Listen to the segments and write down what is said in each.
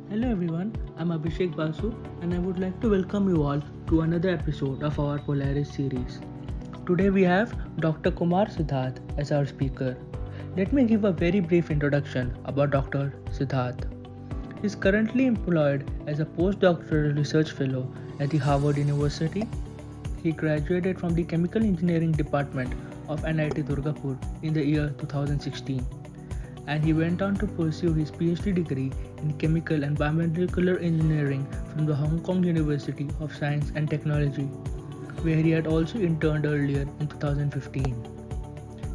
Hello everyone, I'm Abhishek Basu and I would like to welcome you all to another episode of our Polaris series. Today we have Dr. Kumar Siddharth as our speaker. Let me give a very brief introduction about Dr. Siddharth. He is currently employed as a Postdoctoral Research Fellow at the Harvard University. He graduated from the Chemical Engineering Department of NIT Durgapur in the year 2016, and he went on to pursue his Ph.D. degree in Chemical and Biomolecular Engineering from the Hong Kong University of Science and Technology, where he had also interned earlier in 2015.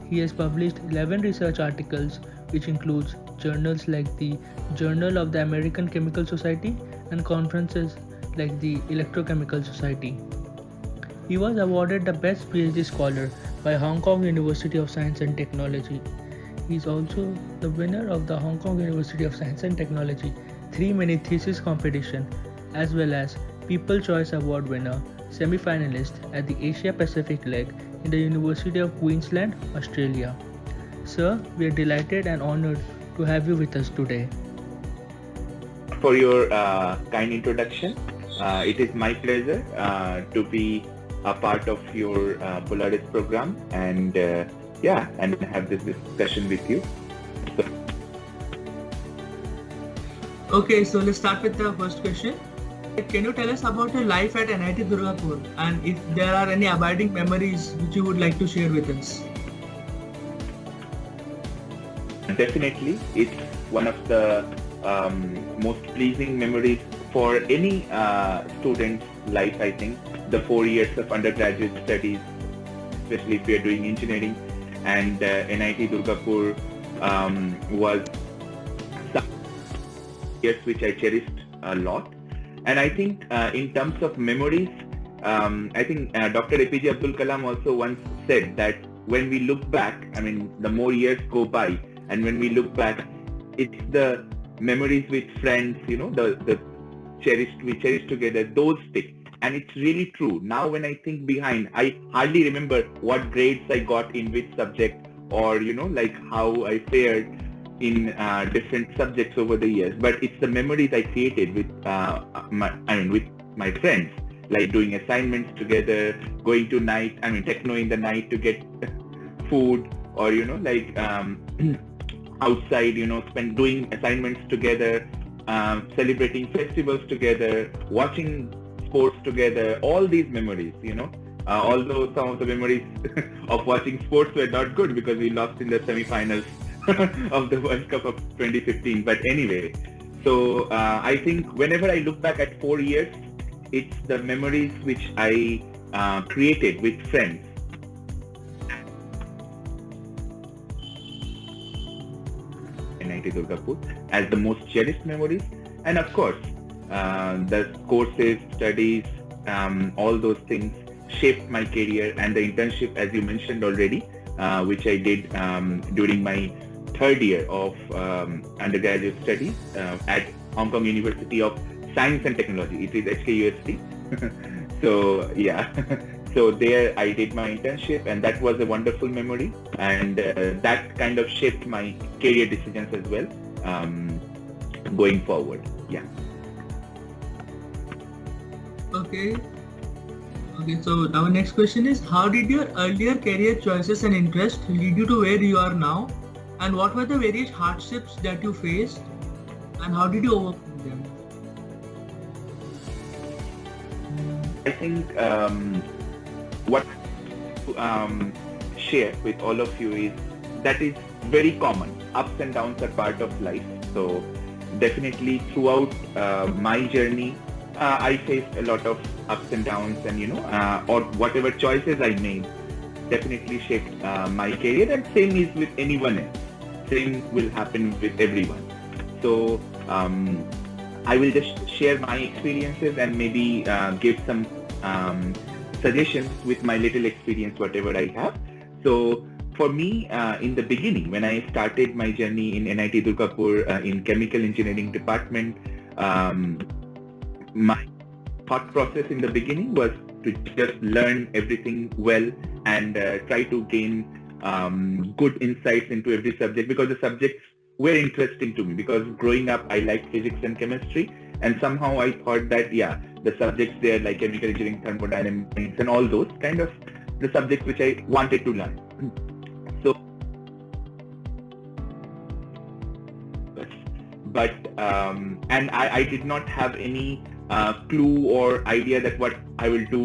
He has published 11 research articles, which includes journals like the Journal of the American Chemical Society and conferences like the Electrochemical Society. He was awarded the Best PhD Scholar by Hong Kong University of Science and Technology. He is also the winner of the Hong Kong University of Science and Technology 3-minute thesis competition, as well as People Choice Award winner, semifinalist at the Asia Pacific leg in the University of Queensland, Australia. Sir, we are delighted and honored to have you with us today. For your kind introduction. It is my pleasure to be a part of your Polaris program and have this discussion with you. Okay, so let's start with the first question. Can you tell us about your life at NIT Durgapur and if there are any abiding memories which you would like to share with us? Definitely, it's one of the most pleasing memories for any student's life, I think. The 4 years of undergraduate studies, especially if we are doing engineering, and NIT Durgapur was some years which I cherished a lot. And I think in terms of memories, I think Dr. APJ Abdul Kalam also once said that when we look back, I mean, the more years go by, and when we look back, it's the memories with friends, we cherish together, those stick. And it's really true. Now when I think behind, I hardly remember what grades I got in which subject, or how I fared in different subjects over the years. But it's the memories I created with with my friends, like doing assignments together, going to techno in the night to get food, or outside, doing assignments together, celebrating festivals together, watching sports together, all these memories, although some of the memories of watching sports were not good because we lost in the semifinals of the World Cup of 2015. But anyway, so I think whenever I look back at 4 years, it's the memories which I created with friends. NIT Durgapur as the most cherished memories, and of course the courses, studies, all those things shaped my career, and the internship, as you mentioned already, which I did during my third year of undergraduate studies at Hong Kong University of Science and Technology. It is HKUST. So yeah, so there I did my internship, and that was a wonderful memory, and that kind of shaped my career decisions as well going forward. Yeah. Okay, so our next question is, how did your earlier career choices and interests lead you to where you are now? And what were the various hardships that you faced? And how did you overcome them? I think what share with all of you is that is very common. Ups and downs are part of life. So definitely throughout my journey, I faced a lot of ups and downs, and or whatever choices I made definitely shaped my career, and same is with anyone else. Same will happen with everyone. So I will just share my experiences and maybe give some suggestions with my little experience, whatever I have. So for me, in the beginning, when I started my journey in NIT Durgapur in Chemical Engineering Department, my thought process in the beginning was to just learn everything well and try to gain good insights into every subject, because the subjects were interesting to me because growing up I liked physics and chemistry, and somehow I thought that the subjects there like chemical engineering, thermodynamics, and all those kind of the subjects which I wanted to learn. So, but and I did not have any clue or idea that what I will do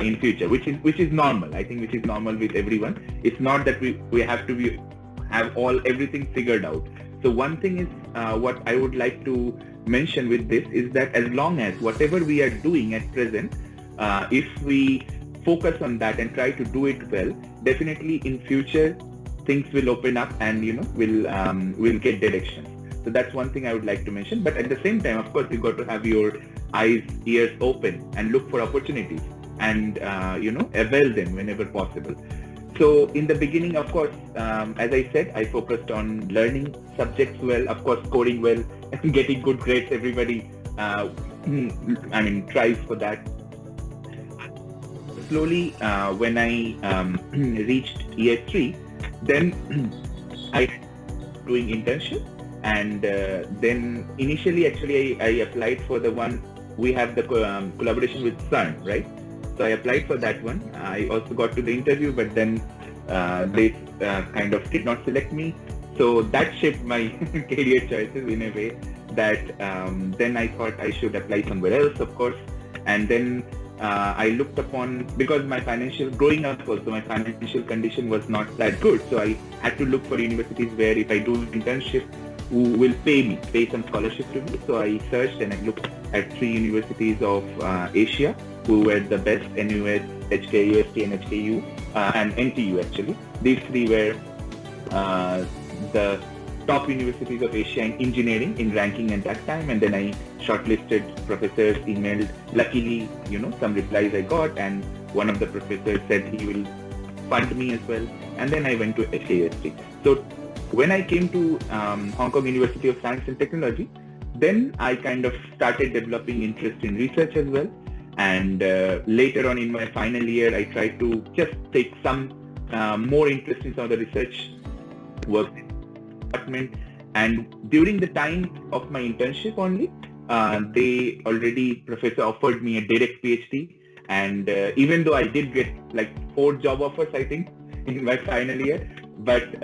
in future, which is normal. I think which is normal with everyone. It's not that we have to have everything figured out. So one thing is what I would like to mention with this is that as long as whatever we are doing at present, if we focus on that and try to do it well, definitely in future things will open up and we'll get directions. So that's one thing I would like to mention. But at the same time, of course, you got to have your eyes, ears open and look for opportunities and avail them whenever possible. So in the beginning, of course, as I said, I focused on learning subjects well, of course, scoring well and getting good grades. Everybody, tries for that. Slowly, when I reached year 3, then I doing internship. And then initially, actually, I applied for the one, we have the collaboration with CERN, right? So I applied for that one. I also got to the interview, but then they kind of did not select me. So that shaped my career choices in a way that then I thought I should apply somewhere else, of course. And then I looked upon, because growing up also, my financial condition was not that good. So I had to look for universities where if I do internship, who will pay some scholarship to me. So I searched and I looked at 3 universities of Asia who were the best: NUS, HKUST and HKU, and NTU actually. These 3 were the top universities of Asia in engineering in ranking at that time. And then I shortlisted professors, emailed. Luckily, some replies I got, and one of the professors said he will fund me as well. And then I went to HKUST. So when I came to Hong Kong University of Science and Technology, then I kind of started developing interest in research as well. And later on in my final year, I tried to just take some more interest in some of the research work in the department. And during the time of my internship only, professor offered me a direct PhD. And even though I did get like 4 job offers, I think, in my final year, but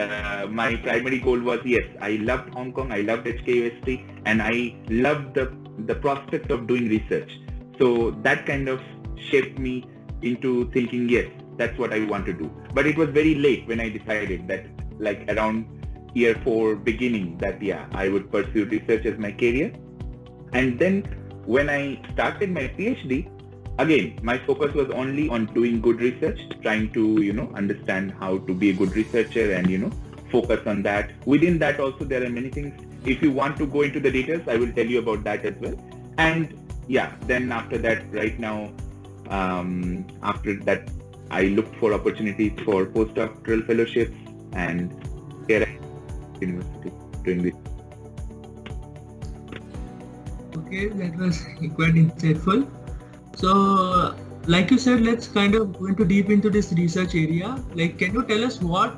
my primary goal was, yes, I loved Hong Kong, I loved HKUST, and I loved the prospect of doing research. So that kind of shaped me into thinking, yes, that's what I want to do. But it was very late when I decided that, like around year 4 beginning, that I would pursue research as my career. And then when I started my PhD, again, my focus was only on doing good research, trying to, understand how to be a good researcher and, focus on that. Within that also, there are many things. If you want to go into the details, I will tell you about that as well. And then after that, right now, after that, I looked for opportunities for postdoctoral fellowships, and here at university doing this. Okay, that was quite insightful. So, like you said, let's kind of go into deep into this research area. Like, can you tell us what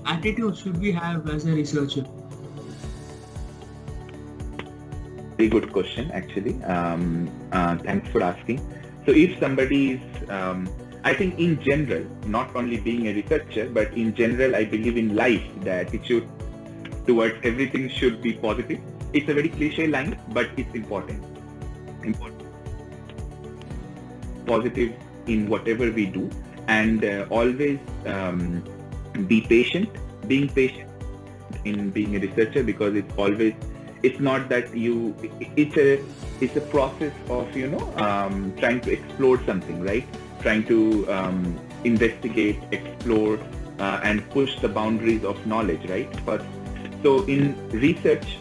attitude should we have as a researcher? Very good question, actually. Thanks for asking. So if somebody is, I think in general, not only being a researcher, but in general, I believe in life, the attitude towards everything should be positive. It's a very cliche line, but it's important. Positive in whatever we do, and always be patient. Being patient in being a researcher, because it's not that it's a process of trying to explore something, right? Trying to investigate, explore, and push the boundaries of knowledge, right? First, so in research,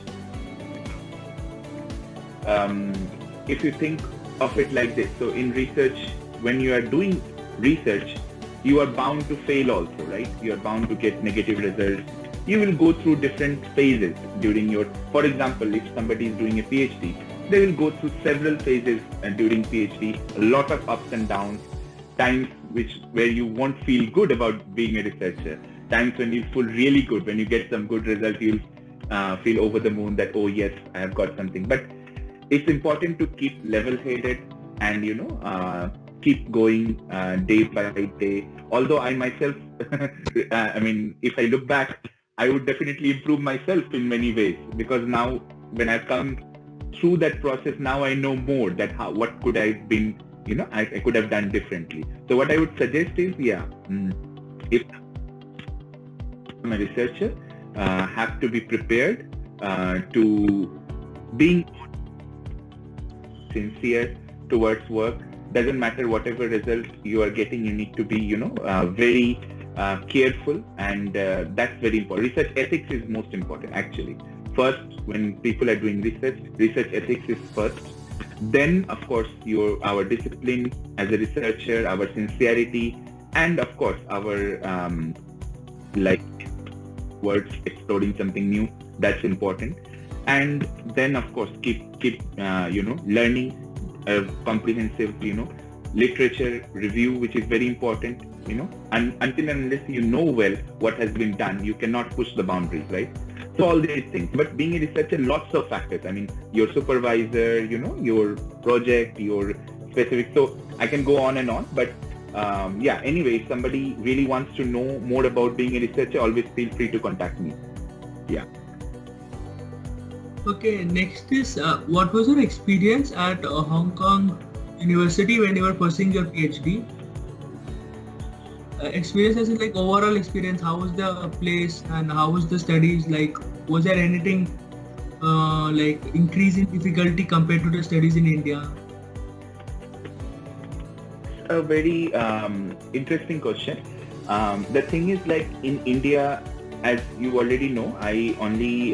if you think of it like this, so in research, when you are doing research, you are bound to fail also, right? You are bound to get negative results. You will go through different phases during your, for example, if somebody is doing a PhD, they will go through several phases during PhD, a lot of ups and downs, times where you won't feel good about being a researcher, times when you feel really good, when you get some good results, feel over the moon that, oh yes, I have got something. But it's important to keep level-headed and, keep going day by day. Although I myself, I mean, if I look back, I would definitely improve myself in many ways, because now when I've come through that process, now I know more that what could I have been, I could have done differently. So what I would suggest is, if I'm a researcher, have to be prepared to being sincere towards work. Doesn't matter whatever result you are getting, you need to be, very careful, and that's very important. Research ethics is most important, actually. First, when people are doing research ethics is first. Then, of course, our discipline as a researcher, our sincerity, and of course, our words exploring something new. That's important. And then, of course, keep learning. Comprehensive, literature review, which is very important, and until and unless you know well what has been done, you cannot push the boundaries, right? So all these things. But being a researcher, lots of factors. I mean, your supervisor, your project, your specific. So I can go on and on. But anyway, if somebody really wants to know more about being a researcher, always feel free to contact me. Yeah. Okay, next is what was your experience at Hong Kong University when you were pursuing your PhD? Experience as in like overall experience, how was the place and how was the studies like? Was there anything like increase in difficulty compared to the studies in India? A very interesting question. The thing is, like in India, as you already know, I only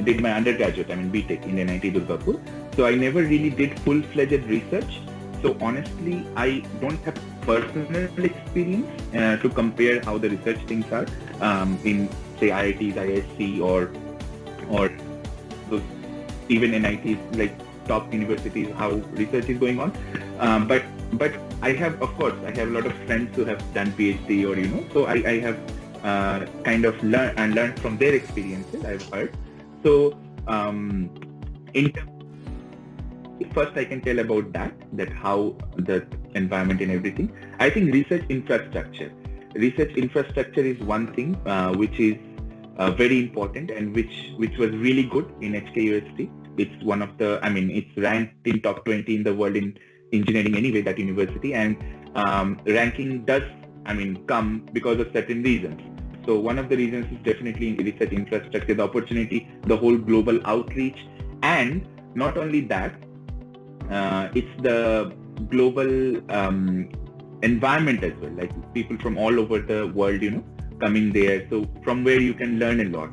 did my undergraduate, B.Tech in NIT Durgapur. So I never really did full-fledged research. So honestly, I don't have personal experience to compare how the research things are in, say, IITs, ISC, or those even NITs, like top universities, how research is going on. But I have, of course, a lot of friends who have done PhD, or so I have kind of learned from their experiences, I've heard. So first I can tell about that how the environment and everything. I think research infrastructure is one thing which is very important, and which was really good in HKUST. It's one of the, it's ranked in top 20 in the world in engineering anyway, that university, and ranking does come because of certain reasons. So one of the reasons is definitely research infrastructure, the opportunity, the whole global outreach, and not only that, it's the global environment as well, like people from all over the world, coming there. So from where you can learn a lot.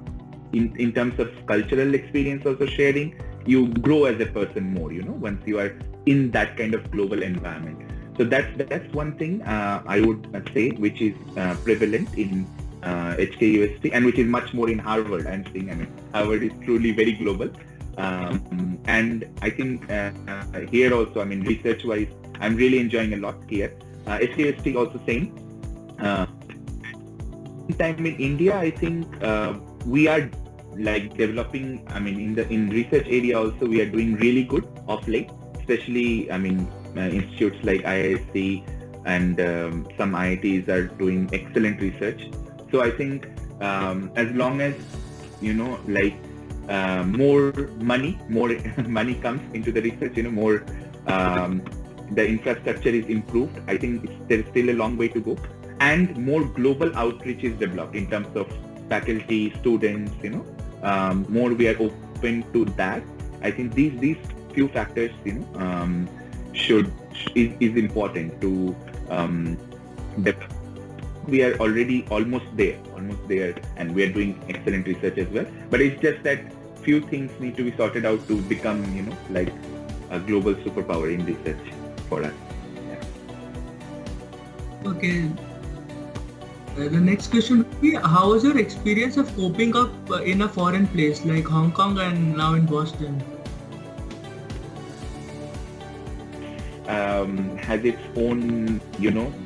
In terms of cultural experience also sharing, you grow as a person more, once you are in that kind of global environment. So that's one thing I would say, which is prevalent in HKUST, and which is much more in Harvard. I'm saying, Harvard is truly very global. And I think here also, research-wise, I'm really enjoying a lot here. HKUST also same. Time in India, I think we are like developing. In research area also, we are doing really good of late. Especially, institutes like IISc and some IITs are doing excellent research. So I think as long as more money comes into the research, more the infrastructure is improved. I think there's still a long way to go, and more global outreach is developed in terms of faculty, students. More we are open to that. I think these few factors, is important to develop. We are already almost there, and we are doing excellent research as well. But it's just that few things need to be sorted out to become, like a global superpower in research for us. Yeah. Okay. The next question would be, how was your experience of coping up in a foreign place like Hong Kong and now in Boston? Has its own,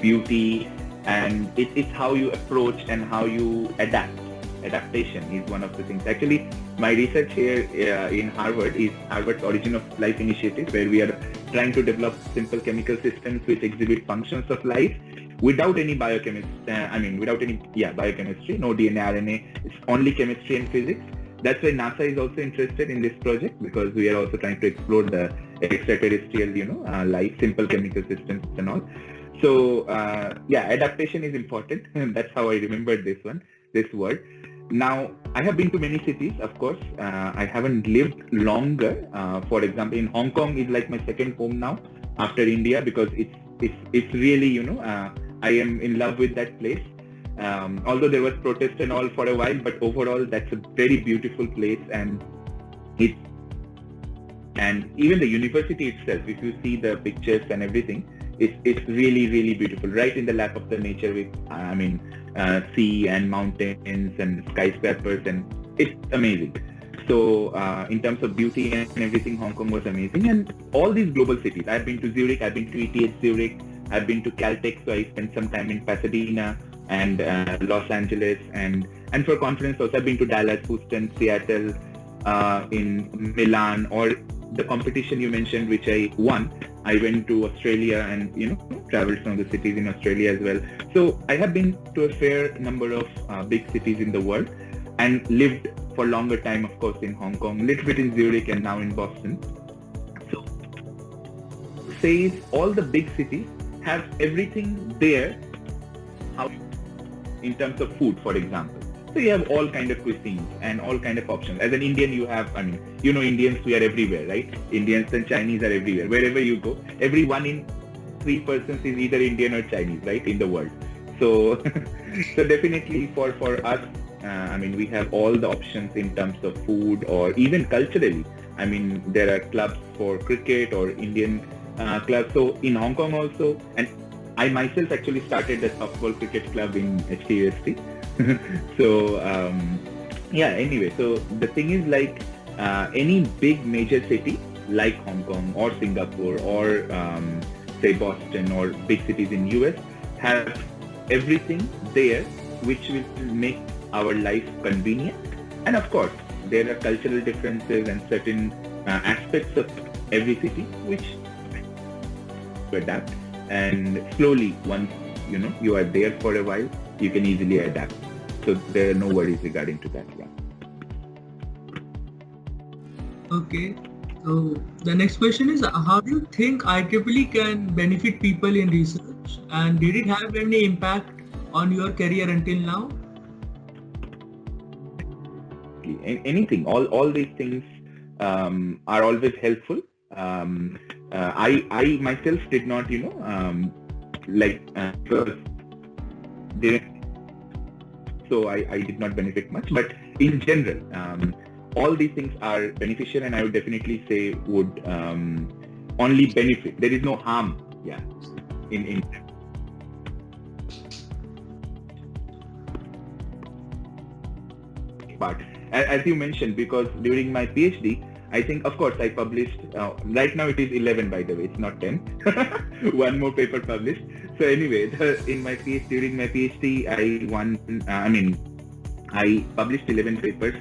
beauty, and it's how you approach and how you adapt. Adaptation is one of the things. Actually, my research here in Harvard is Harvard's Origin of Life Initiative, where we are trying to develop simple chemical systems which exhibit functions of life without any biochemistry, no DNA, RNA. It's only chemistry and physics. That's why NASA is also interested in this project, because we are also trying to explore the extraterrestrial, life, simple chemical systems and all. So adaptation is important. That's how I remembered this word. Now, I have been to many cities, of course. I haven't lived longer. For example, in Hong Kong is like my second home now after India, because it's really, I am in love with that place. Although there was protest and all for a while, but overall that's a very beautiful place, and even the university itself, if you see the pictures and everything, it's really, really beautiful, right in the lap of the nature with sea and mountains and skyscrapers, and it's amazing. So in terms of beauty and everything, Hong Kong was amazing. And all these global cities, I've been to Zurich, I've been to ETH Zurich, I've been to Caltech, so I spent some time in Pasadena and Los Angeles, and for conference also I've been to Dallas, Houston, Seattle, in Milan, or the competition you mentioned which I won, I went to Australia and traveled some of the cities in Australia as well. So I have been to a fair number of big cities in the world, and lived for longer time, of course, in Hong Kong, little bit in Zurich, and now in Boston. So says all the big cities have everything there, in terms of food, for example. So you have all kind of cuisines and all kind of options. As an Indian, you have, Indians, we are everywhere, right? Indians and Chinese are everywhere. Wherever you go, every 1 in 3 persons is either Indian or Chinese, right, in the world. So, so definitely for us, we have all the options in terms of food, or even culturally. There are clubs for cricket or Indian clubs. So in Hong Kong also, and I myself actually started a softball cricket club in HKUST. So anyway, so the thing is, like any big major city like Hong Kong or Singapore or say Boston or big cities in US have everything there which will make our life convenient. And of course there are cultural differences and certain aspects of every city which to adapt, and slowly, once you are there for a while, you can easily adapt. So there are no worries regarding to that. Okay, so the next question is, how do you think IEEE can benefit people in research, and did it have any impact on your career until now? Anything, all these things are always helpful. I myself did not, so I did not benefit much. But in general, all these things are beneficial, and I would definitely say would only benefit. There is no harm, in part. As you mentioned, because during my Ph.D, I think, of course, I published, right now it is 11, by the way, it's not 10, one more paper published. So anyway, during my PhD, I published 11 papers.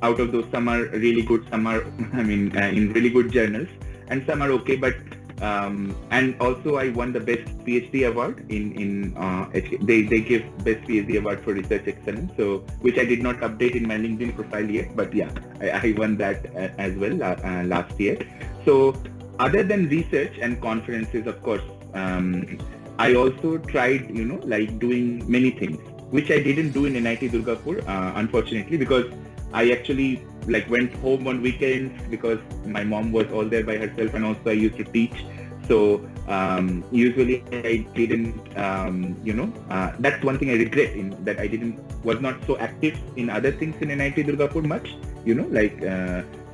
Out of those, some are really good, some are, in really good journals, and some are okay, but and also I won the best PhD award in they give best PhD award for research excellence, so which I did not update in my LinkedIn profile yet, but I won that as well last year. So other than research and conferences, of course, I also tried doing many things which I didn't do in NIT Durgapur, unfortunately, because I actually went home on weekends because my mom was all there by herself, and also I used to teach. So usually I didn't, that's one thing I regret, in that I was not so active in other things in NIT Durgapur much,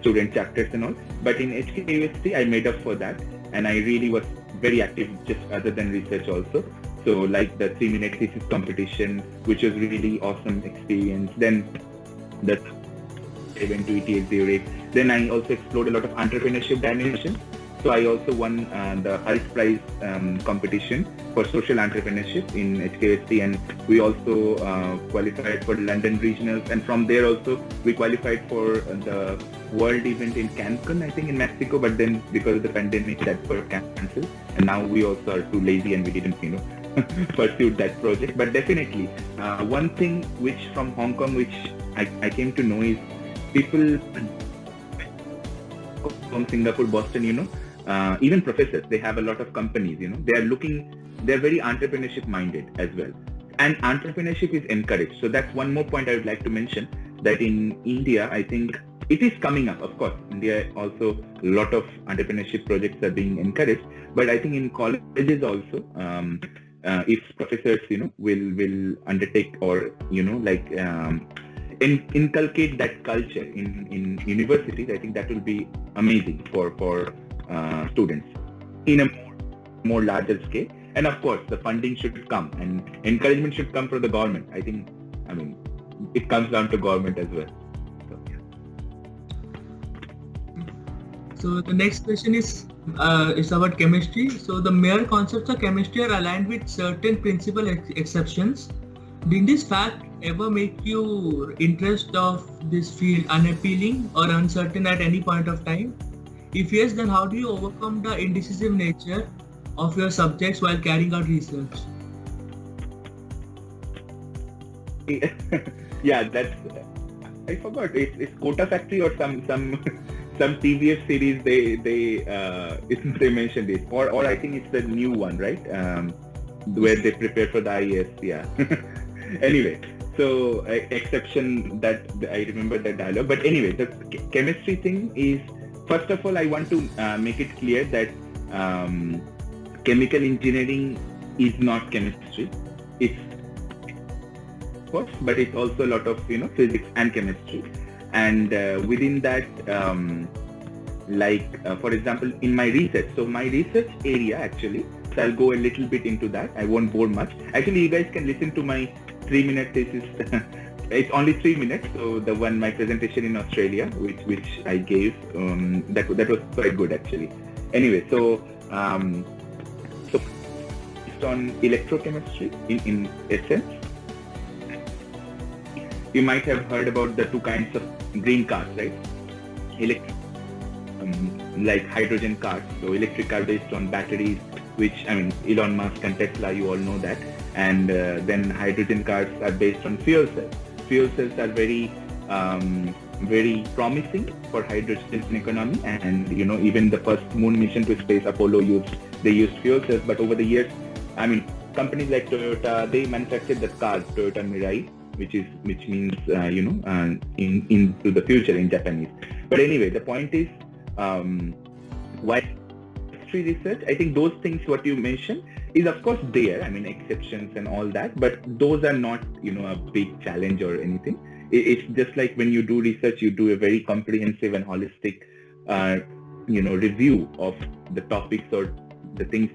student chapters and all. But in HKUST I made up for that, and I really was very active just other than research also. So like the 3-minute thesis competition, which was really awesome experience. Then I went to ETH Zurich. Then I also explored a lot of entrepreneurship dimensions. So I also won the Hult Prize competition for social entrepreneurship in HKUST, and we also qualified for London regionals, and from there also we qualified for the world event in Cancun, I think in Mexico, but then because of the pandemic that got cancelled, and now we also are too lazy and we didn't pursued that project. But definitely one thing which from Hong Kong which I came to know is people from Singapore, Boston, even professors, they have a lot of companies, they're very entrepreneurship minded as well. And entrepreneurship is encouraged. So that's one more point I would like to mention, that in India, I think it is coming up. Of course, India also, a lot of entrepreneurship projects are being encouraged. But I think in colleges also, if professors, will undertake or, inculcate that culture in universities, I think that will be amazing for students in a more larger scale. And of course, the funding should come and encouragement should come from the government. It comes down to government as well. So the next question is about chemistry. So the mere concepts of chemistry are aligned with certain principal exceptions. Did this fact ever make your interest of this field unappealing or uncertain at any point of time? If yes, then how do you overcome the indecisive nature of your subjects while carrying out research? Yeah, I forgot. It's Kota Factory or some TVF series. They mentioned it, or I think it's the new one, right? Where they prepare for the IES. Yeah. Anyway, so exception that I remember that dialogue. But anyway, the chemistry thing is, first of all, I want to make it clear that chemical engineering is not chemistry. It's course, but it's also a lot of physics and chemistry. And within that, for example, in my research. So my research area actually, so I'll go a little bit into that. I won't bore much. Actually, you guys can listen to my 3-minute thesis. It's only 3 minutes. So my presentation in Australia, which I gave, that was quite good actually. Anyway, so based on electrochemistry in essence, you might have heard about the two kinds of green cars, right? Like hydrogen cars. So electric car based on batteries, which Elon Musk and Tesla, you all know that. And then hydrogen cars are based on fuel cells. Fuel cells are very promising for hydrogen economy. And even the first moon mission to space, Apollo, they used fuel cells. But over the years, companies like Toyota, they manufactured the cars, Toyota Mirai, which means into the future in Japanese. But anyway, the point is, why chemistry research? I think those things what you mentioned is of course there. Exceptions and all that, but those are not a big challenge or anything. It's just like when you do research, you do a very comprehensive and holistic review of the topics or the things.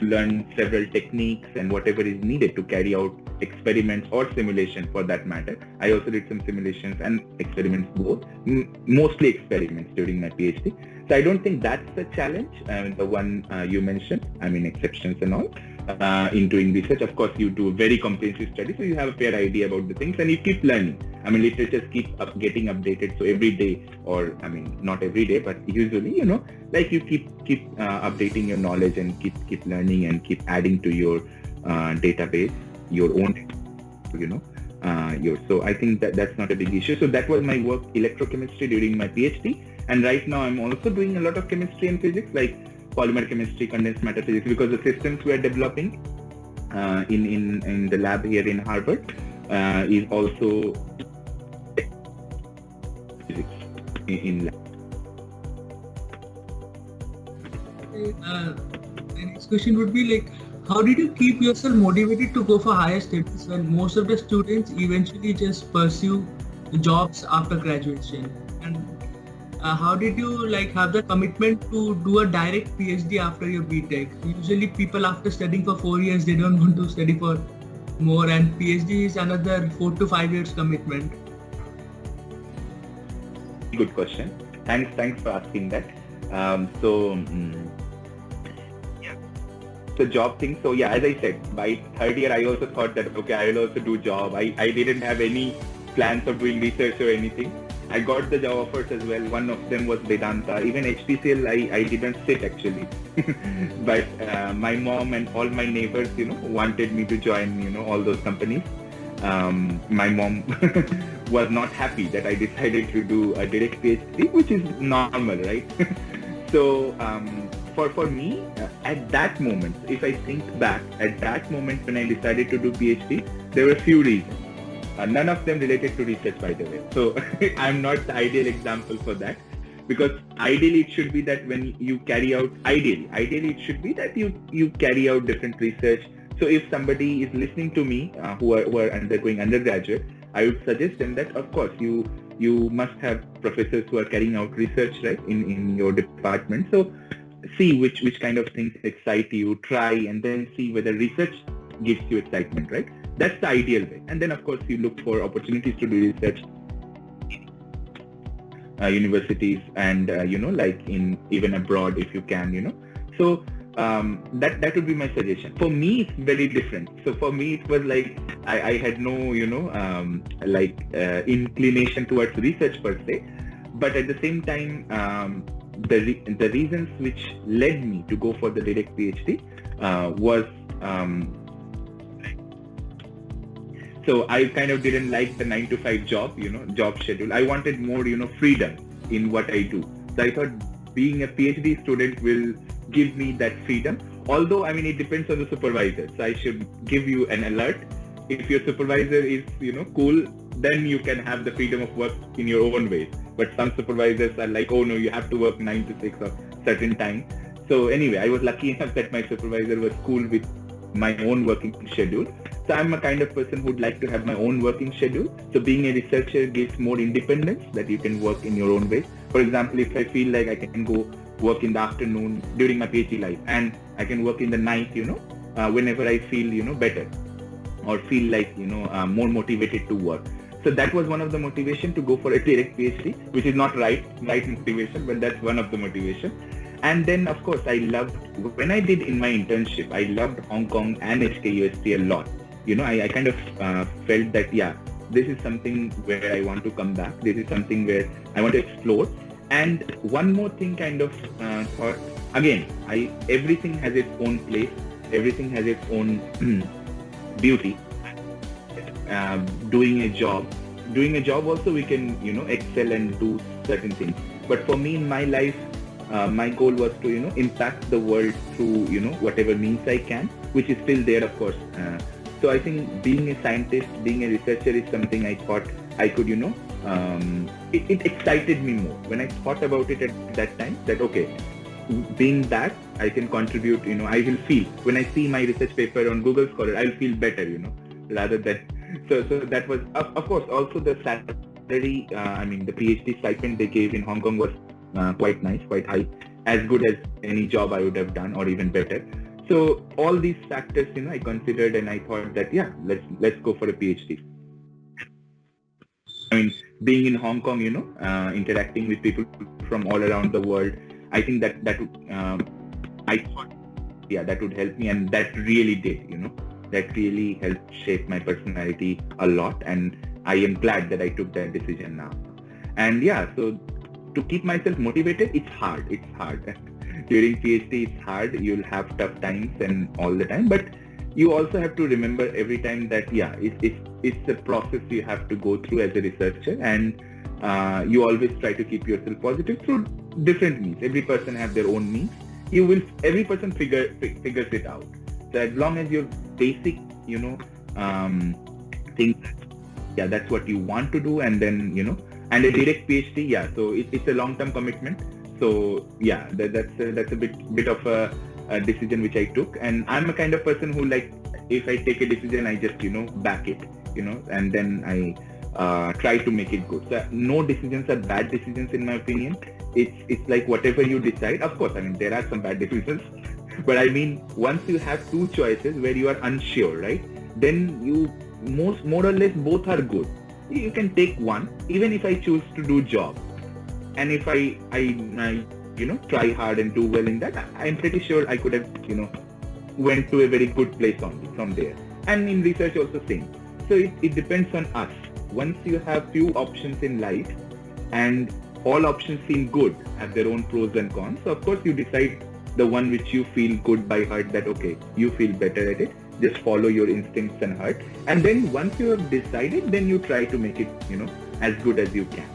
Learn several techniques and whatever is needed to carry out experiments or simulation for that matter. I also did some simulations and experiments both, mostly experiments during my PhD. So I don't think that's a challenge, the one you mentioned, exceptions and all, in doing research. Of course, you do very comprehensive study, so you have a fair idea about the things and you keep learning. Literatures keep getting updated, so every day, or not every day, but usually, you keep updating your knowledge and keep learning and keep adding to your database, your own, so I think that's not a big issue. So that was my work, electrochemistry, during my PhD. And right now I'm also doing a lot of chemistry and physics, like polymer chemistry, condensed matter physics, because the systems we are developing in the lab here in Harvard is also physics in lab. The next question would be how did you keep yourself motivated to go for higher studies when most of the students eventually just pursue jobs after graduation? And how did you have the commitment to do a direct PhD after your BTech? Usually people after studying for 4 years, they don't want to study for more, and PhD is another 4 to 5 years commitment. Good question. Thanks for asking that. So the job thing. So yeah, as I said, by third year I also thought that okay, I will also do job. I didn't have any plans of doing research or anything. I got the job offers as well. One of them was Vedanta. Even HPCL I didn't sit actually, but my mom and all my neighbors wanted me to join all those companies. My mom was not happy that I decided to do a direct PhD, which is normal, right? So for me, at that moment, if I think back, at that moment when I decided to do PhD, there were a few reasons. None of them related to research, by the way. So I'm not the ideal example for that, because ideally it should be that when you carry out, ideally it should be that you carry out different research. So if somebody is listening to me who are undergoing undergraduate, I would suggest them that of course you must have professors who are carrying out research, right, in your department. So see which kind of things excite you, try, and then see whether research gives you excitement, right? That's the ideal way. And then of course you look for opportunities to do research universities and like in even abroad if you can. So that would be my suggestion. For me it's very different. So for me it was like I had no inclination towards research per se, but at the same time the reasons which led me to go for the direct PhD was so I kind of didn't like the 9-to-5 job schedule. I wanted more, freedom in what I do. So I thought being a PhD student will give me that freedom. Although, I mean, it depends on the supervisor. So I should give you an alert. If your supervisor is, cool, then you can have the freedom of work in your own ways. But some supervisors are like, oh no, you have to work 9 to 6 or certain time. So anyway, I was lucky enough that my supervisor was cool with my own working schedule. So I'm a kind of person who'd like to have my own working schedule. So being a researcher gives more independence, that you can work in your own way. For example, if I feel like I can go work in the afternoon during my PhD life, and I can work in the night, whenever I feel, better or feel like, more motivated to work. So that was one of the motivation to go for a direct PhD, which is not right motivation, but that's one of the motivation. And then of course I loved, when I did in my internship, I loved Hong Kong and HKUST a lot. I kind of felt that, yeah, this is something where I want to come back. This is something where I want to explore. And one more thing kind of thought, again, everything has its own place. Everything has its own beauty. Doing a job also we can, excel and do certain things. But for me in my life, my goal was to, impact the world through, whatever means I can, which is still there, of course. So I think being a scientist, being a researcher is something I thought I could, it excited me more when I thought about it at that time, that okay, being that I can contribute, I will feel, when I see my research paper on Google Scholar, I'll feel better, rather than, so that was, of course, also the salary, the PhD stipend they gave in Hong Kong was quite nice, quite high, as good as any job I would have done or even better. So all these factors, I considered, and I thought that, yeah, let's go for a PhD. Being in Hong Kong, interacting with people from all around the world, I think that I thought, yeah, that would help me, and that really did, that really helped shape my personality a lot, and I am glad that I took that decision now. And yeah, so to keep myself motivated, it's hard. During PhD, it's hard. You'll have tough times and all the time, but you also have to remember every time that, yeah, it's a process you have to go through as a researcher, and you always try to keep yourself positive through different means. Every person has their own means. Every person figures it out. So as long as your basic, things, yeah, that's what you want to do, and then, and a direct PhD, yeah, so it's a long-term commitment. So yeah, that's a bit of a decision which I took, and I'm a kind of person who, like, if I take a decision, I just back it, and then I try to make it good. So no decisions are bad decisions in my opinion. It's like whatever you decide. Of course, there are some bad decisions, but once you have two choices where you are unsure, right? Then you more or less both are good. You can take one. Even if I choose to do job, and if I try hard and do well in that, I'm pretty sure I could have, went to a very good place only from there. And in research also same. So it depends on us. Once you have few options in life and all options seem good, have their own pros and cons, so of course you decide the one which you feel good by heart, that okay, you feel better at it, just follow your instincts and heart. And then once you have decided, then you try to make it, as good as you can.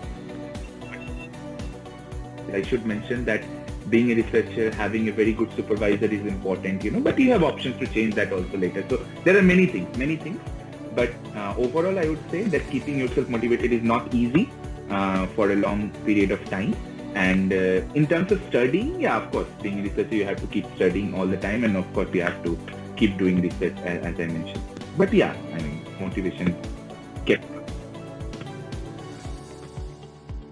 I should mention that being a researcher, having a very good supervisor is important, but you have options to change that also later. So there are many things. But overall, I would say that keeping yourself motivated is not easy for a long period of time. And in terms of studying, yeah, of course, being a researcher, you have to keep studying all the time. And of course, you have to keep doing research, as I mentioned. But yeah, motivation kept.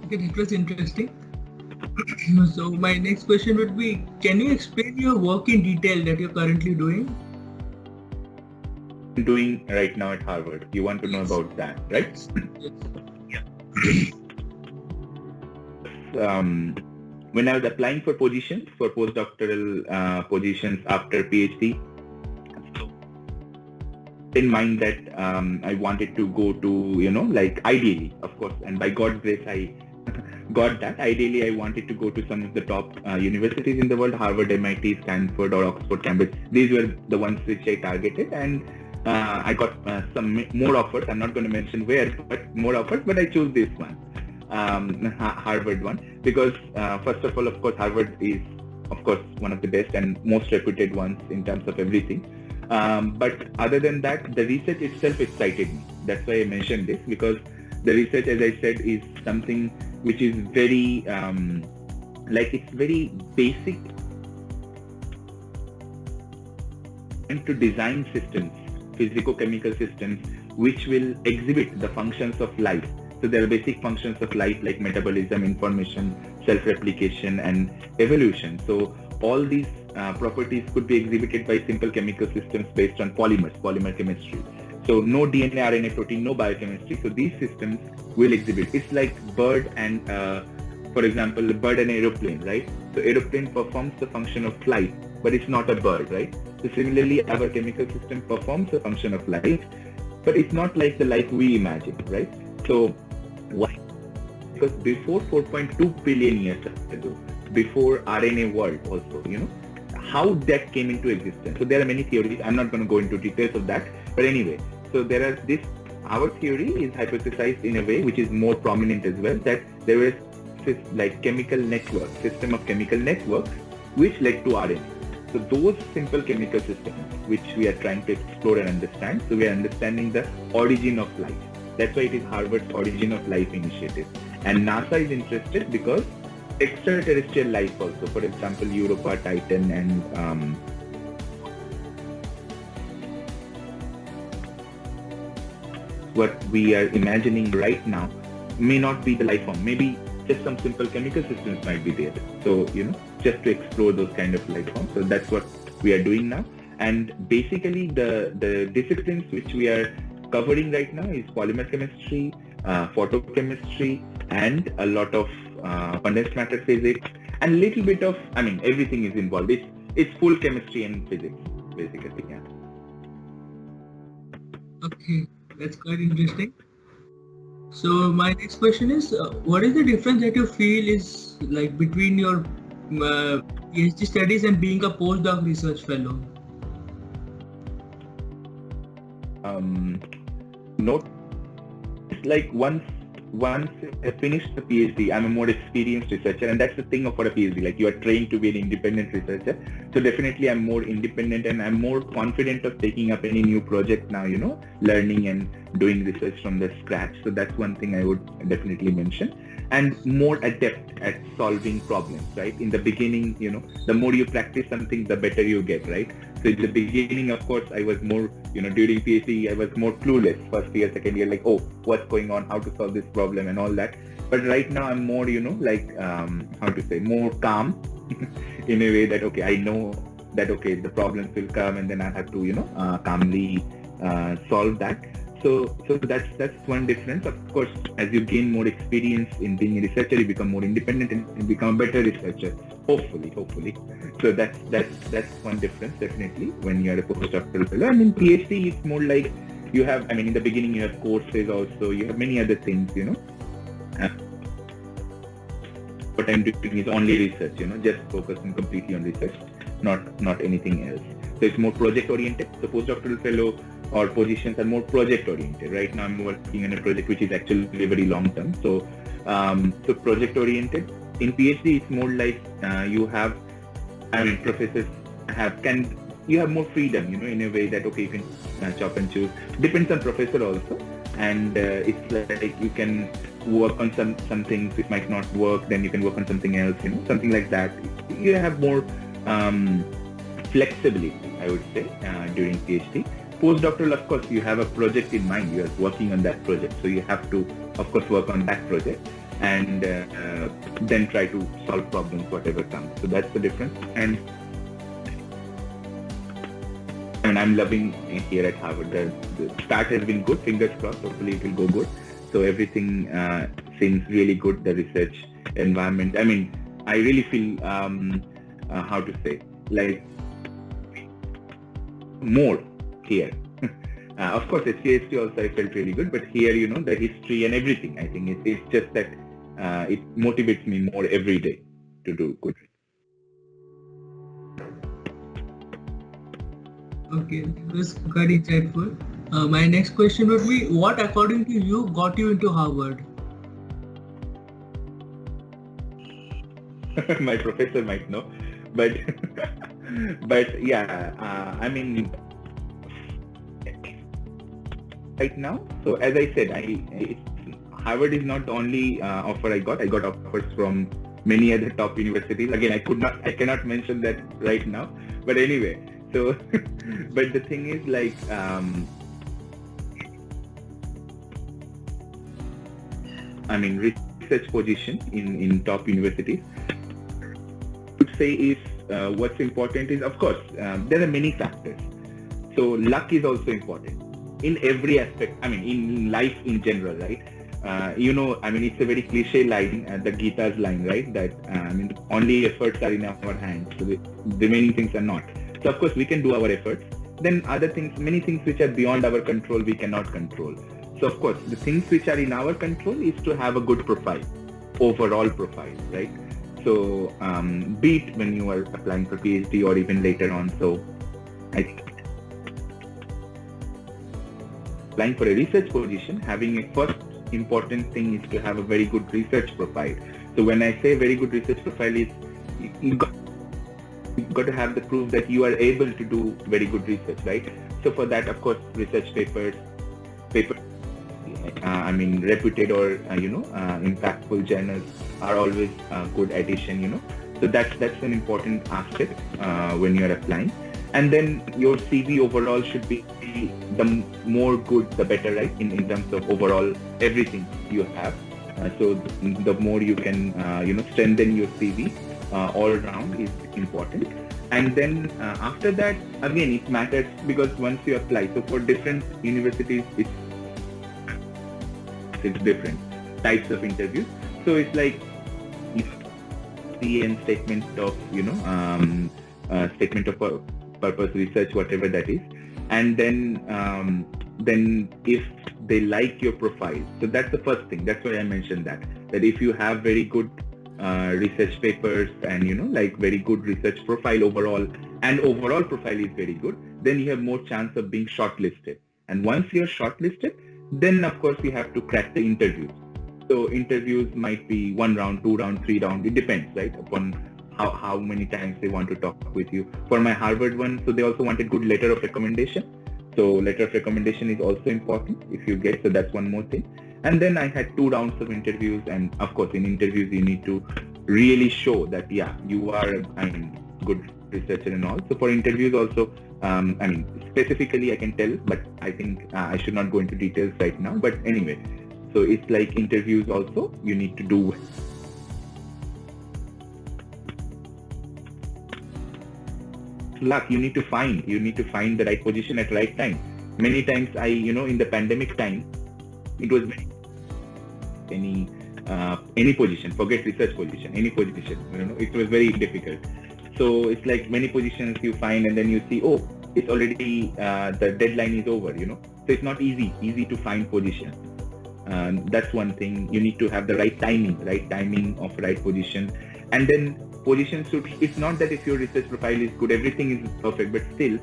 Okay, that was interesting. So my next question would be, can you explain your work in detail that you're currently doing? Doing right now at Harvard. You want to know about that, right? Yes. Yeah. When I was applying for positions, for postdoctoral positions after PhD, in mind that I wanted to go to, ideally, of course, and by God's grace, I got that. Ideally, I wanted to go to some of the top universities in the world, Harvard, MIT, Stanford, or Oxford, Cambridge. These were the ones which I targeted, and I got some more offers. I'm not going to mention where, but more offers, but I chose this one, Harvard one, because first of all, of course, Harvard is, of course, one of the best and most reputed ones in terms of everything. But other than that, the research itself excited me. That's why I mentioned this, because the research, as I said, is something which is very, it's very basic, and to design systems, physico-chemical systems, which will exhibit the functions of life. So there are basic functions of life like metabolism, information, self-replication, and evolution. So all these properties could be exhibited by simple chemical systems based on polymers, polymer chemistry. So no DNA, RNA, protein, no biochemistry. So these systems will exhibit. It's like bird and, for example, a bird and aeroplane, right? So aeroplane performs the function of flight, but it's not a bird, right? So similarly, our chemical system performs the function of life, but it's not like the life we imagine, right? So why? Because before 4.2 billion years ago, before RNA world also, how that came into existence. So there are many theories. I'm not going to go into details of that, but anyway, so there are our theory is hypothesized in a way which is more prominent as well, that there was chemical network, system of chemical networks which led to RNA. So those simple chemical systems which we are trying to explore and understand. So we are understanding the origin of life. That's why it is Harvard's Origin of Life initiative. And NASA is interested because extraterrestrial life also, for example, Europa, Titan, and what we are imagining right now may not be the life form. Maybe just some simple chemical systems might be there. So, just to explore those kind of life forms. So that's what we are doing now. And basically the disciplines which we are covering right now is polymer chemistry, photochemistry, and a lot of condensed matter physics, and a little bit of, everything is involved. It's full chemistry and physics, basically, yeah. Okay, that's quite interesting. So my next question is, what is the difference that you feel is between your PhD studies and being a postdoc research fellow? Note, once I finished the PhD, I'm a more experienced researcher, and that's the thing for a PhD. You are trained to be an independent researcher. So definitely I'm more independent and I'm more confident of taking up any new project now, learning and doing research from the scratch. So that's one thing I would definitely mention. And more adept at solving problems, right? In the beginning, the more you practice something, the better you get, right? So in the beginning, of course, I was more, during PhD, I was more clueless. First year, second year, what's going on, how to solve this problem and all that. But right now I'm more, more calm in a way that, okay, I know that, okay, the problems will come and then I have to, calmly solve that. So that's one difference. Of course, as you gain more experience in being a researcher, you become more independent and you become a better researcher. Hopefully. So that's one difference definitely when you are a postdoctoral fellow. And in PhD, it's more like you have. I mean, in the beginning, you have courses also. You have many other things. What I'm doing is only research. Just focusing completely on research, not anything else. So it's more project oriented. The postdoctoral fellow or positions are more project oriented. Right now I'm working on a project which is actually very long term. So project oriented. In PhD it's more like professors you have more freedom, in a way that okay, you can chop and choose. Depends on professor also, and it's like you can work on some things. It might not work, then you can work on something else, something like that. You have more flexibility, I would say, during PhD. Postdoctoral, of course, you have a project in mind. You are working on that project, so you have to, of course, work on that project and then try to solve problems, whatever comes. So that's the difference. And I'm loving here at Harvard. The start has been good. Fingers crossed. Hopefully, it will go good. So everything seems really good. The research environment. I mean, I really feel how to say, like more here. Of course, at PhD also I felt really good, but here, the history and everything, I think it's just that it motivates me more every day to do good. Okay, that was quite insightful. My next question would be, what according to you got you into Harvard? My professor might know, but yeah, I mean, right now. So as I said, Harvard is not the only offer I got. I got offers from many other top universities. Again, I cannot mention that right now. But anyway, so but the thing is, like, research position in top universities, I would say is what's important is, of course, there are many factors. So luck is also important in every aspect. In life in general, right? It's a very cliche line, the Gita's line, right? That only efforts are in our hands. So the remaining things are not. So of course we can do our efforts. Then other things, many things which are beyond our control, we cannot control. So of course the things which are in our control is to have a good profile, overall profile, right? So be it when you are applying for PhD or even later on. So I think applying for a research position, having a first important thing is to have a very good research profile. So when I say very good research profile is you got to have the proof that you are able to do very good research, right? So for that, of course, research papers, reputed or impactful journals are always a good addition. So that's an important aspect when you are applying. And then your CV overall should be the more good, the better, right? In terms of overall everything you have. So the more you can, strengthen your CV all around is important. And then after that, again, it matters because once you apply, so for different universities, it's different types of interviews. So it's like CN statement of, statement of purpose research, whatever that is. And then if they like your profile, so that's the first thing. That's why I mentioned that if you have very good research papers and very good research profile overall, and overall profile is very good, then you have more chance of being shortlisted. And once you're shortlisted, then of course you have to crack the interviews. So interviews might be 1 round, 2 round, 3 round. It depends, right, upon how many times they want to talk with you. For my Harvard one, so they also wanted good letter of recommendation. So letter of recommendation is also important if you get. So that's one more thing. And then I had 2 rounds of interviews, and of course in interviews you need to really show that you are good researcher and all. So for interviews also, specifically I can tell, but I think I should not go into details right now. But anyway, so it's like interviews also you need to do. Luck, you need to find the right position at the right time. many times in the pandemic time, it was any position, forget research position, any position, it was very difficult. So it's like many positions you find and then you see, oh, it's already, the deadline is over, So it's not easy to find position. That's one thing. You need to have the right timing of right position. And then position should, it's not that if your research profile is good, everything is perfect, but still,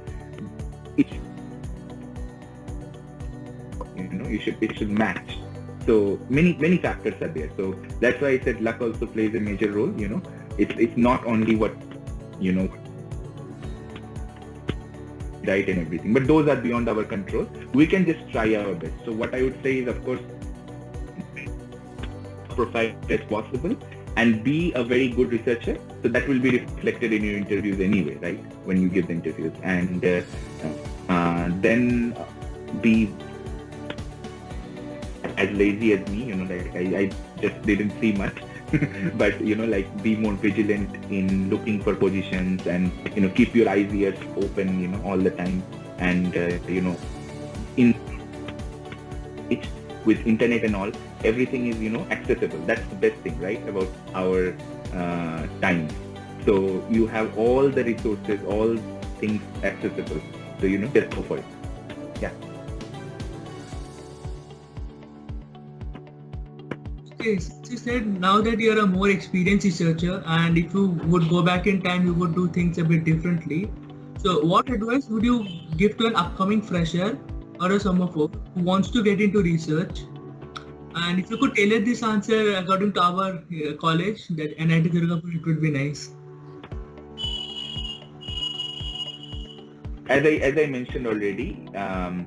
it should match. So many factors are there. So that's why I said luck also plays a major role. It's not only what right and everything, but those are beyond our control. We can just try our best. So what I would say is, of course, profile as possible and be a very good researcher. So that will be reflected in your interviews anyway, right? When you give the interviews, and then be as lazy as me, I just didn't see much, but be more vigilant in looking for positions and keep your eyes, ears open, all the time, and in it with internet and all, everything is accessible. That's the best thing, right, about our time. So you have all the resources, all things accessible. So just go for it. Yeah. Okay, so you said now that you're a more experienced researcher, and if you would go back in time, you would do things a bit differently. So what advice would you give to an upcoming fresher or a sophomore who wants to get into research? And if you could tailor this answer according to our college, that NIT Durgapur, it would be nice. As I mentioned already, I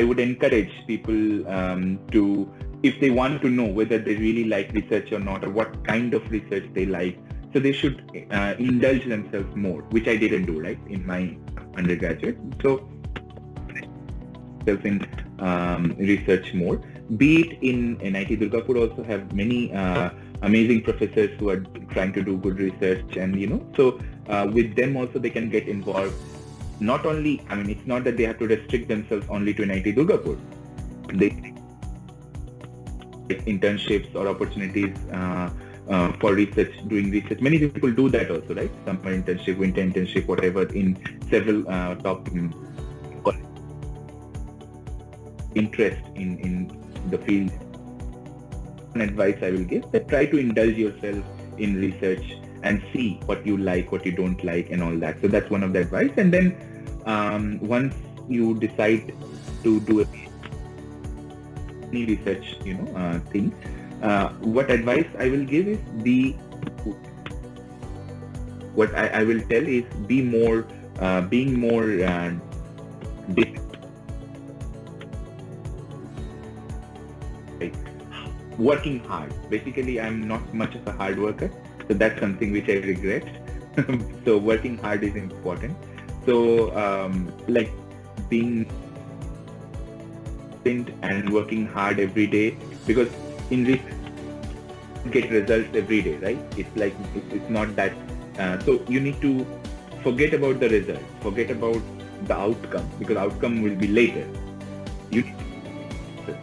would encourage people to, if they want to know whether they really like research or not, or what kind of research they like, so they should indulge themselves more, which I didn't do, right, in my undergraduate. So in research more, be it in NIT Durgapur also have many amazing professors who are trying to do good research, and so with them also they can get involved. Not only, it's not that they have to restrict themselves only to NIT Durgapur. They internships or opportunities for research, doing research. Many people do that also, right? Summer internship, winter internship, whatever, in several top interest in the field. One advice I will give, that try to indulge yourself in research and see what you like, what you don't like, and all that. So that's one of the advice. And then once you decide to do any research, thing, what advice I will give is what I will tell is being more working hard. Basically, I'm not much of a hard worker, so that's something which I regret. So working hard is important. So being and working hard every day, because in research you get results every day, right? It's not that. So you need to forget about the result, forget about the outcome, because outcome will be later. You need to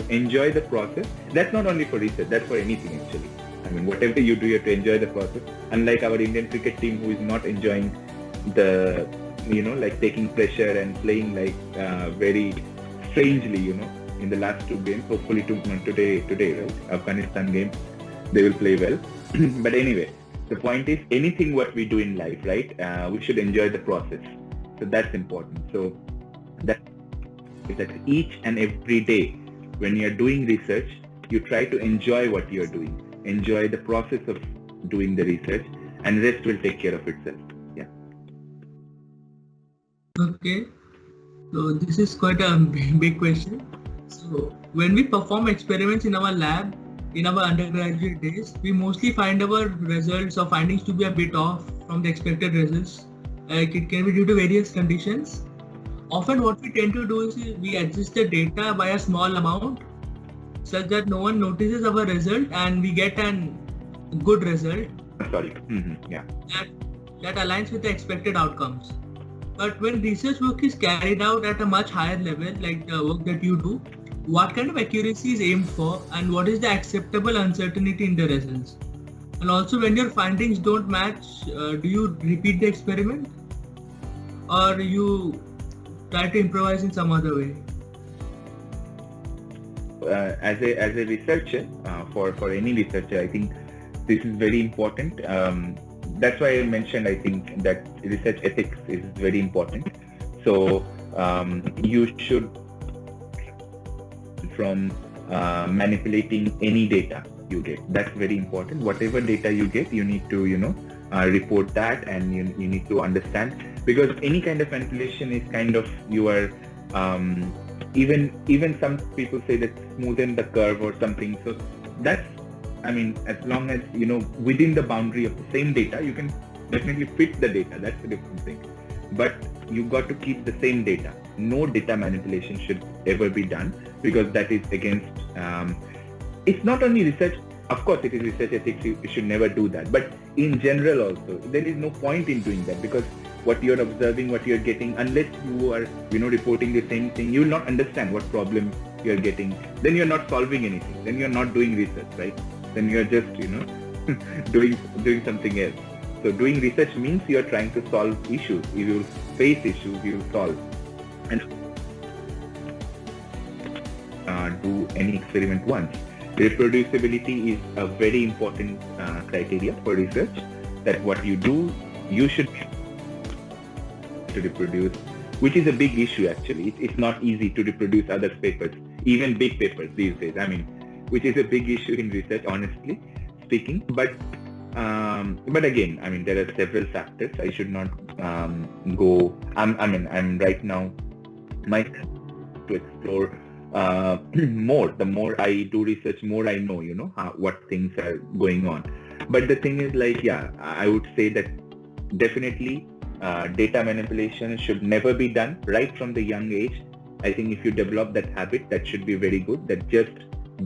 enjoy the process. That's not only for research, that's for anything actually. Whatever you do, you have to enjoy the process. Unlike our Indian cricket team, who is not enjoying the, taking pressure and playing very strangely, in the last two games. Hopefully today, right? Afghanistan game, they will play well. But anyway, the point is, anything what we do in life, right? We should enjoy the process. So that's important. So that each and every day, when you're doing research, you try to enjoy what you're doing. Enjoy the process of doing the research, and rest will take care of itself. Yeah. Okay. So this is quite a big question. So when we perform experiments in our lab, in our undergraduate days, we mostly find our results or findings to be a bit off from the expected results. It can be due to various conditions. Often what we tend to do is we adjust the data by a small amount, such that no one notices our result and we get a good result. Sorry. Mm-hmm. Yeah. That aligns with the expected outcomes. But when research work is carried out at a much higher level, like the work that you do, what kind of accuracy is aimed for, and what is the acceptable uncertainty in the results? And also, when your findings don't match, do you repeat the experiment, or you try to improvise in some other way? As a researcher, for any researcher, I think this is very important. That's why I mentioned, I think, that research ethics is very important. So you should from manipulating any data you get. That's very important. Whatever data you get, you need to report that, and you need to understand, because any kind of manipulation is kind of, you are even some people say that smoothen the curve or something. So that's, I mean, as long as within the boundary of the same data, you can definitely fit the data. That's a different thing. But you got to keep the same data. No data manipulation should ever be done, because that is against. It's not only research. Of course, it is research ethics. You should never do that. But in general, also, there is no point in doing that, because what you're observing, what you're getting, unless you are reporting the same thing, you will not understand what problem you're getting. Then you're not solving anything. Then you're not doing research, right? Then you're just doing something else. So doing research means you're trying to solve issues. If you face issues, you solve. And do any experiment once. Reproducibility is a very important criteria for research. That what you do, you should to reproduce, which is a big issue actually. It's not easy to reproduce other papers, even big papers these days. I mean, which is a big issue in research, honestly speaking. But again, I mean, there are several factors. I should not go. I'm right now to explore more. The more I do research, more I know, what things are going on. But the thing is, I would say that definitely data manipulation should never be done right from the young age. I think if you develop that habit, that should be very good. That just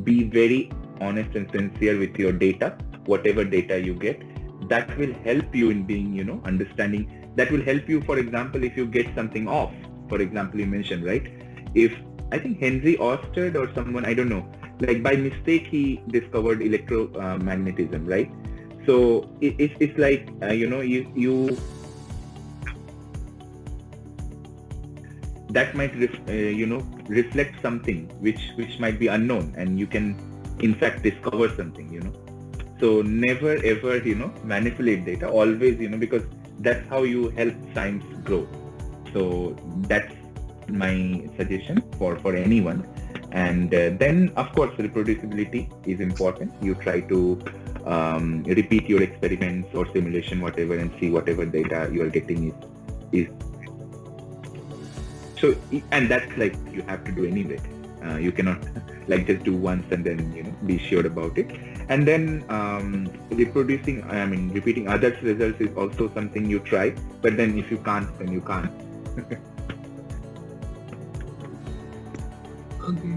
be very honest and sincere with your data, whatever data you get. That will help you in being, understanding. That will help you, for example, if you get something off. For example, you mentioned, right? If I think Henry Oersted or someone, I don't know, like by mistake he discovered electromagnetism, right? So it's like you that might reflect something which might be unknown, and you can in fact discover something. So never ever manipulate data. Always because that's how you help science grow. So that's my suggestion for anyone. And then of course reproducibility is important. You try to repeat your experiments or simulation, whatever, and see whatever data you are getting is so, and that's like you have to do anyway. You cannot just do once and then be sure about it. And then repeating others' results is also something you try. But then if you can't, then you can't. Okay.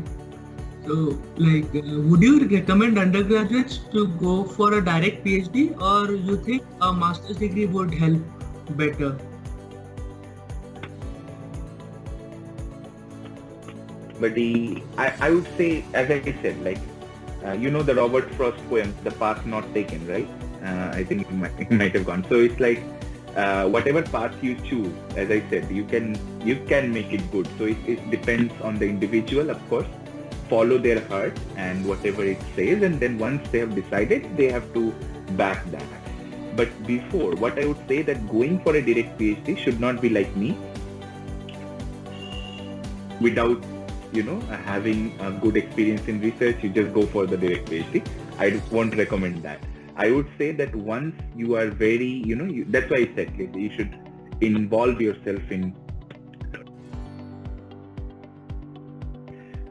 So, would you recommend undergraduates to go for a direct Ph.D., or you think a master's degree would help better? But I would say, as I said, the Robert Frost poem, "The Path Not Taken," right? I think it might have gone. So it's like whatever path you choose, as I said, you can make it good. So it depends on the individual, of course. Follow their heart and whatever it says, and then once they have decided, they have to back that. But before, what I would say that going for a direct PhD should not be like me, without having a good experience in research, you just go for the direct PhD. I won't recommend that. I would say that once you are very, that's why I said you should involve yourself in,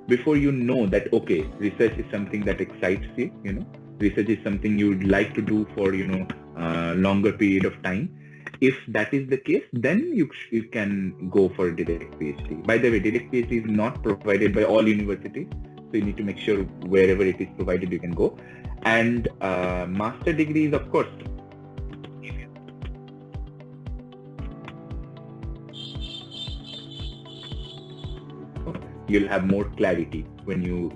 before you know that, okay, research is something that excites you, research is something you would like to do for, longer period of time. If that is the case, then you can go for a direct PhD. By the way, direct PhD is not provided by all universities, so you need to make sure wherever it is provided you can go. And master degrees, of course. you'll have more clarity when you.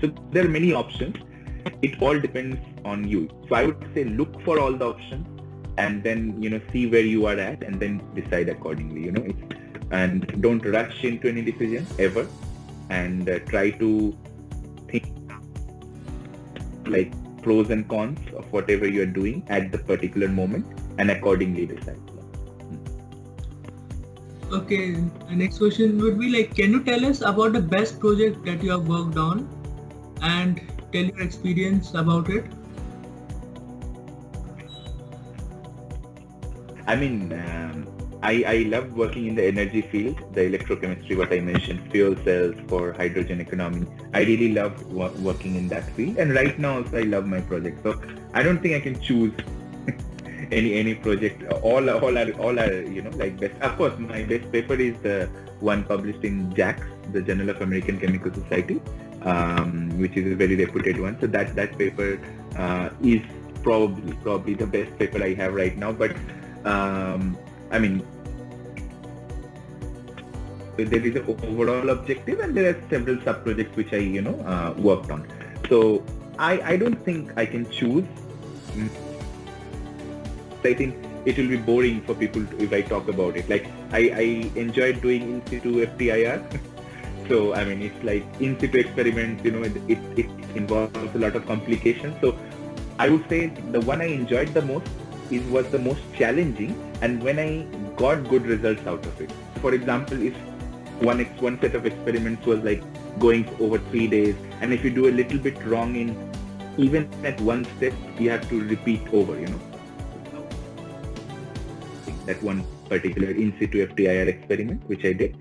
So there are many options. It all depends on you. So I would say look for all the options and then see where you are at and then decide accordingly. And don't rush into any decision ever, and try to think like pros and cons of whatever you are doing at the particular moment and accordingly decide. Okay, the next question would be like, can you tell us about the best project that you have worked on and tell your experience about it? I mean, I love working in the energy field, the electrochemistry, what I mentioned, fuel cells for hydrogen economy. I really love working in that field, and right now also I love my project. So I don't think I can choose any project. All are like best. Of course, my best paper is the one published in JACS, the Journal of American Chemical Society, which is a very reputed one. So that paper is probably the best paper I have right now. But I mean, there is an overall objective, and there are several sub-projects which I worked on. So I don't think I can choose. I think it will be boring for people if I talk about it. Like I enjoyed doing in situ FTIR. So I mean, it's like in situ experiments. It involves a lot of complications. So I would say the one I enjoyed the most was the most challenging, and when I got good results out of it. For example, if one set of experiments was like going over 3 days, and if you do a little bit wrong in even at one step, you have to repeat over. That one particular in situ FTIR experiment which I did.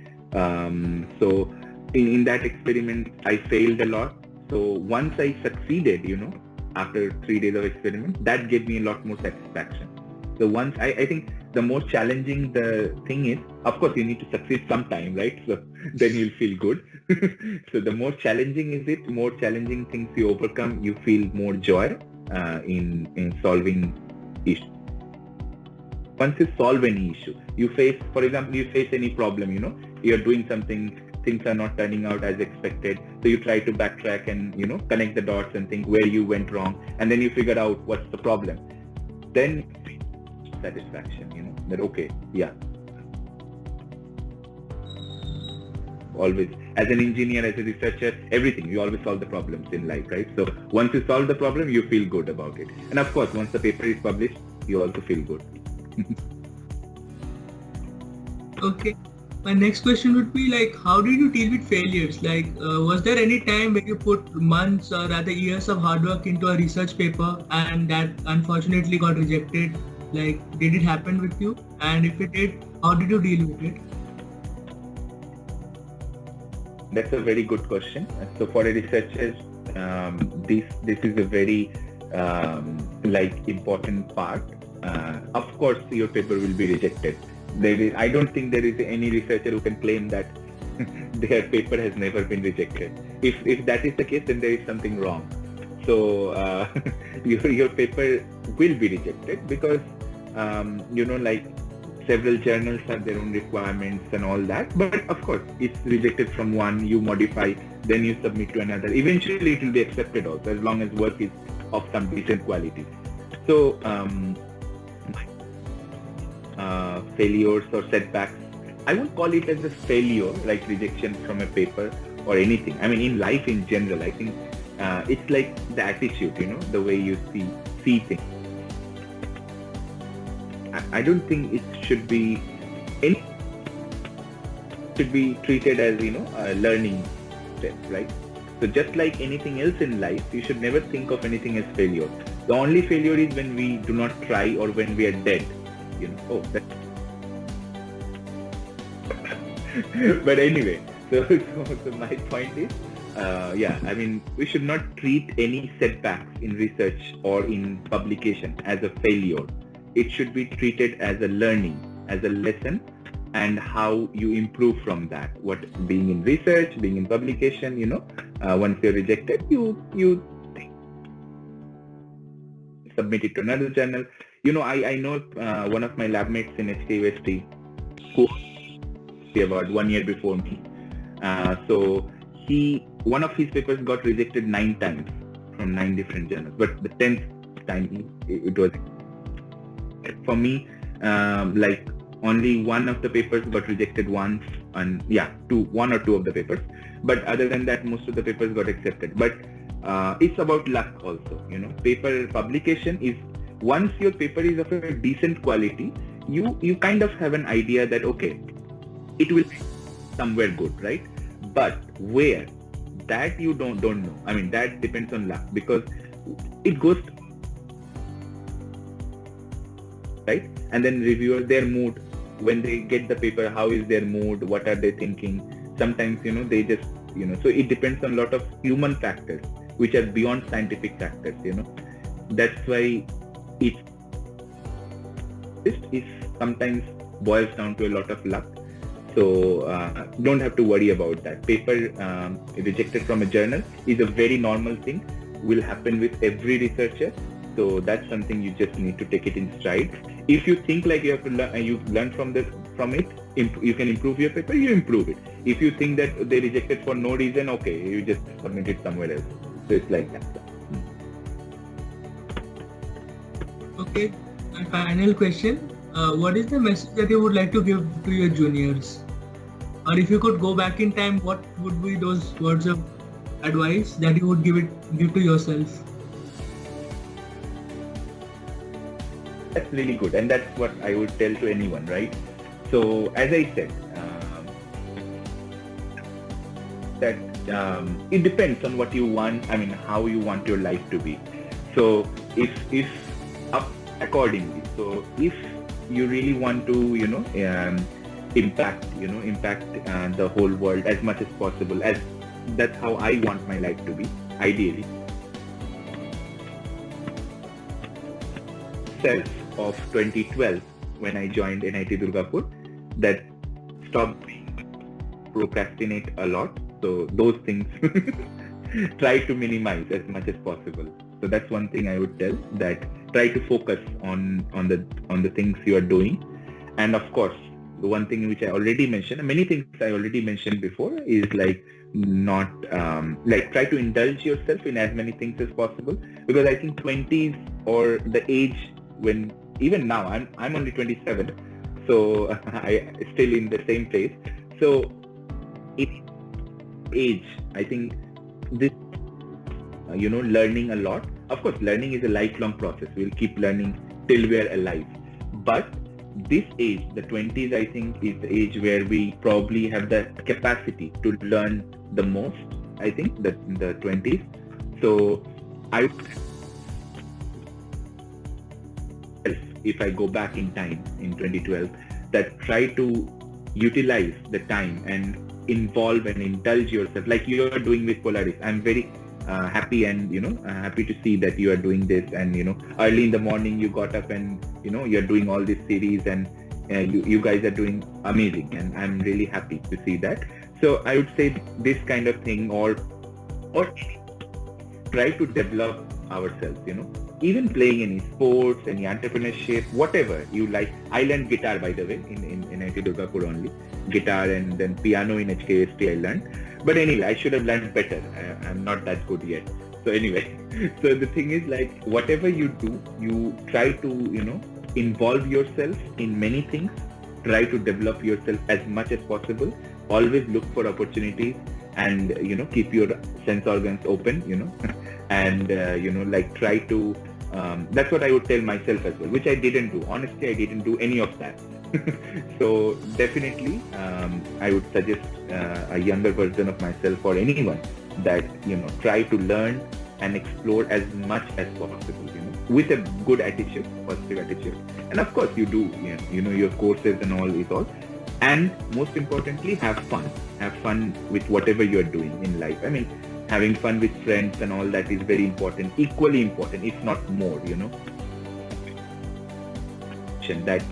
So in that experiment I failed a lot. So once I succeeded, after 3 days of experiment, that gave me a lot more satisfaction. So once I think the more challenging the thing is, of course you need to succeed sometime, right? So then you'll feel good. So the more challenging is it, more challenging things you overcome, you feel more joy in solving issues. Once you solve any issue, for example, you face any problem, you're doing something, things are not turning out as expected. So you try to backtrack and, connect the dots and think where you went wrong. And then you figure out what's the problem. Then satisfaction, that okay, yeah. Always, as an engineer, as a researcher, everything, you always solve the problems in life, right? So once you solve the problem, you feel good about it. And of course, once the paper is published, you also feel good. Okay. My next question would be like, how did you deal with failures? Like, was there any time when you put months or rather years of hard work into a research paper and that unfortunately got rejected? Like, did it happen with you? And if it did, how did you deal with it? That's a very good question. So for a researcher, this is a very important part. Of course, your paper will be rejected. I don't think there is any researcher who can claim that their paper has never been rejected. If that is the case, then there is something wrong. So your paper will be rejected because several journals have their own requirements and all that. But of course, it's rejected from one, you modify, then you submit to another. Eventually, it will be accepted also, as long as work is of some decent quality. So failures or setbacks, I won't call it as a failure, like rejection from a paper or anything. I mean, in life in general, I think it's like the attitude, the way you see things. I don't think it should be treated as a learning step, right? So just like anything else in life, you should never think of anything as failure. The only failure is when we do not try or when we are dead. But anyway, so my point is, I mean, we should not treat any setbacks in research or in publication as a failure. It should be treated as a learning, as a lesson, and how you improve from that. What being in research, being in publication, once you're rejected, you submit it to another journal. I know one of my lab mates in HKUST Award 1 year before me. So one of his papers got rejected 9 times from 9 different journals, but the 10th time it was for me. Like only one of the papers got rejected once, and one or two of the papers. But other than that, most of the papers got accepted. But it's about luck also. Paper publication is, once your paper is of a decent quality, you kind of have an idea that okay, it will be somewhere good, right? But where, that you don't know. I mean, that depends on luck, because it goes right, and then reviewer, their mood when they get the paper, how is their mood, what are they thinking. Sometimes they just so it depends on a lot of human factors which are beyond scientific factors. That's why it sometimes boils down to a lot of luck. So don't have to worry about that. Paper rejected from a journal is a very normal thing, will happen with every researcher. So that's something you just need to take it in stride. If you think like you have to learn, you've learned from it, you can improve your paper, you improve it. If you think that they rejected for no reason, okay, you just submit it somewhere else. So it's like that. Okay, my final question. What is the message that you would like to give to your juniors? Or if you could go back in time, what would be those words of advice that you would give to yourself? That's really good, and that's what I would tell to anyone, right? So as I said, that it depends on what you want. I mean, how you want your life to be. So if up accordingly. So if you really want to, impact the whole world as much as possible, as that's how I want my life to be, ideally. Self of 2012, when I joined NIT Durgapur, that stopped procrastinate a lot. So those things try to minimize as much as possible. So that's one thing I would tell, that try to focus on the things you are doing. And of course, the one thing which I already mentioned, many things I already mentioned before, is like not try to indulge yourself in as many things as possible, because I think 20s or the age when, even now I'm only 27, so I still in the same place. So age, I think this learning a lot. Of course, learning is a lifelong process. We'll keep learning till we're alive. But this age, the 20s, I think is the age where we probably have the capacity to learn the most. I think that in the 20s. So if I go back in time in 2012, that try to utilize the time and involve and indulge yourself like you are doing with Polaris. I'm very happy and happy to see that you are doing this, and early in the morning you got up and you're doing all this series, and you guys are doing amazing, and I'm really happy to see that. So I would say this kind of thing, or try to develop ourselves, even playing any sports, any entrepreneurship, whatever you like. I learned guitar, by the way, in NIT Durgapur only, guitar, and then piano in HKUST I learned. But anyway, I should have learned better. I'm not that good yet. So anyway, so the thing is, like, whatever you do, you try to, involve yourself in many things. Try to develop yourself as much as possible. Always look for opportunities, and, keep your sense organs open, and, try to, that's what I would tell myself as well, which I didn't do. Honestly, I didn't do any of that. So definitely, I would suggest a younger version of myself, or anyone, that try to learn and explore as much as possible, with a good attitude, positive attitude. And of course, you do, your courses and all is all. And most importantly, have fun. Have fun with whatever you are doing in life. I mean, having fun with friends and all that is very important, equally important, if not more. That,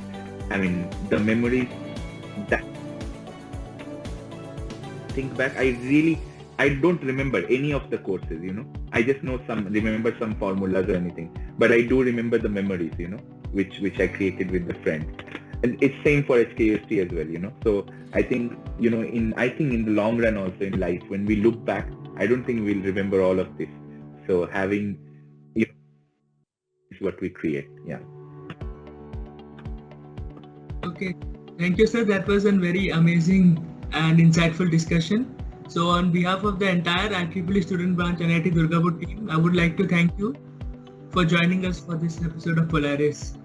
I mean, the memories that think back, I don't remember any of the courses, I just remember some formulas or anything, but I do remember the memories, which I created with the friends. And it's same for HKUST as well, So I think, in the long run also in life, when we look back, I don't think we'll remember all of this. So having, is what we create. Yeah. Okay. Thank you, sir. That was a very amazing and insightful discussion. So on behalf of the entire IEEE Student Branch NIT Durgapur team, I would like to thank you for joining us for this episode of Polaris.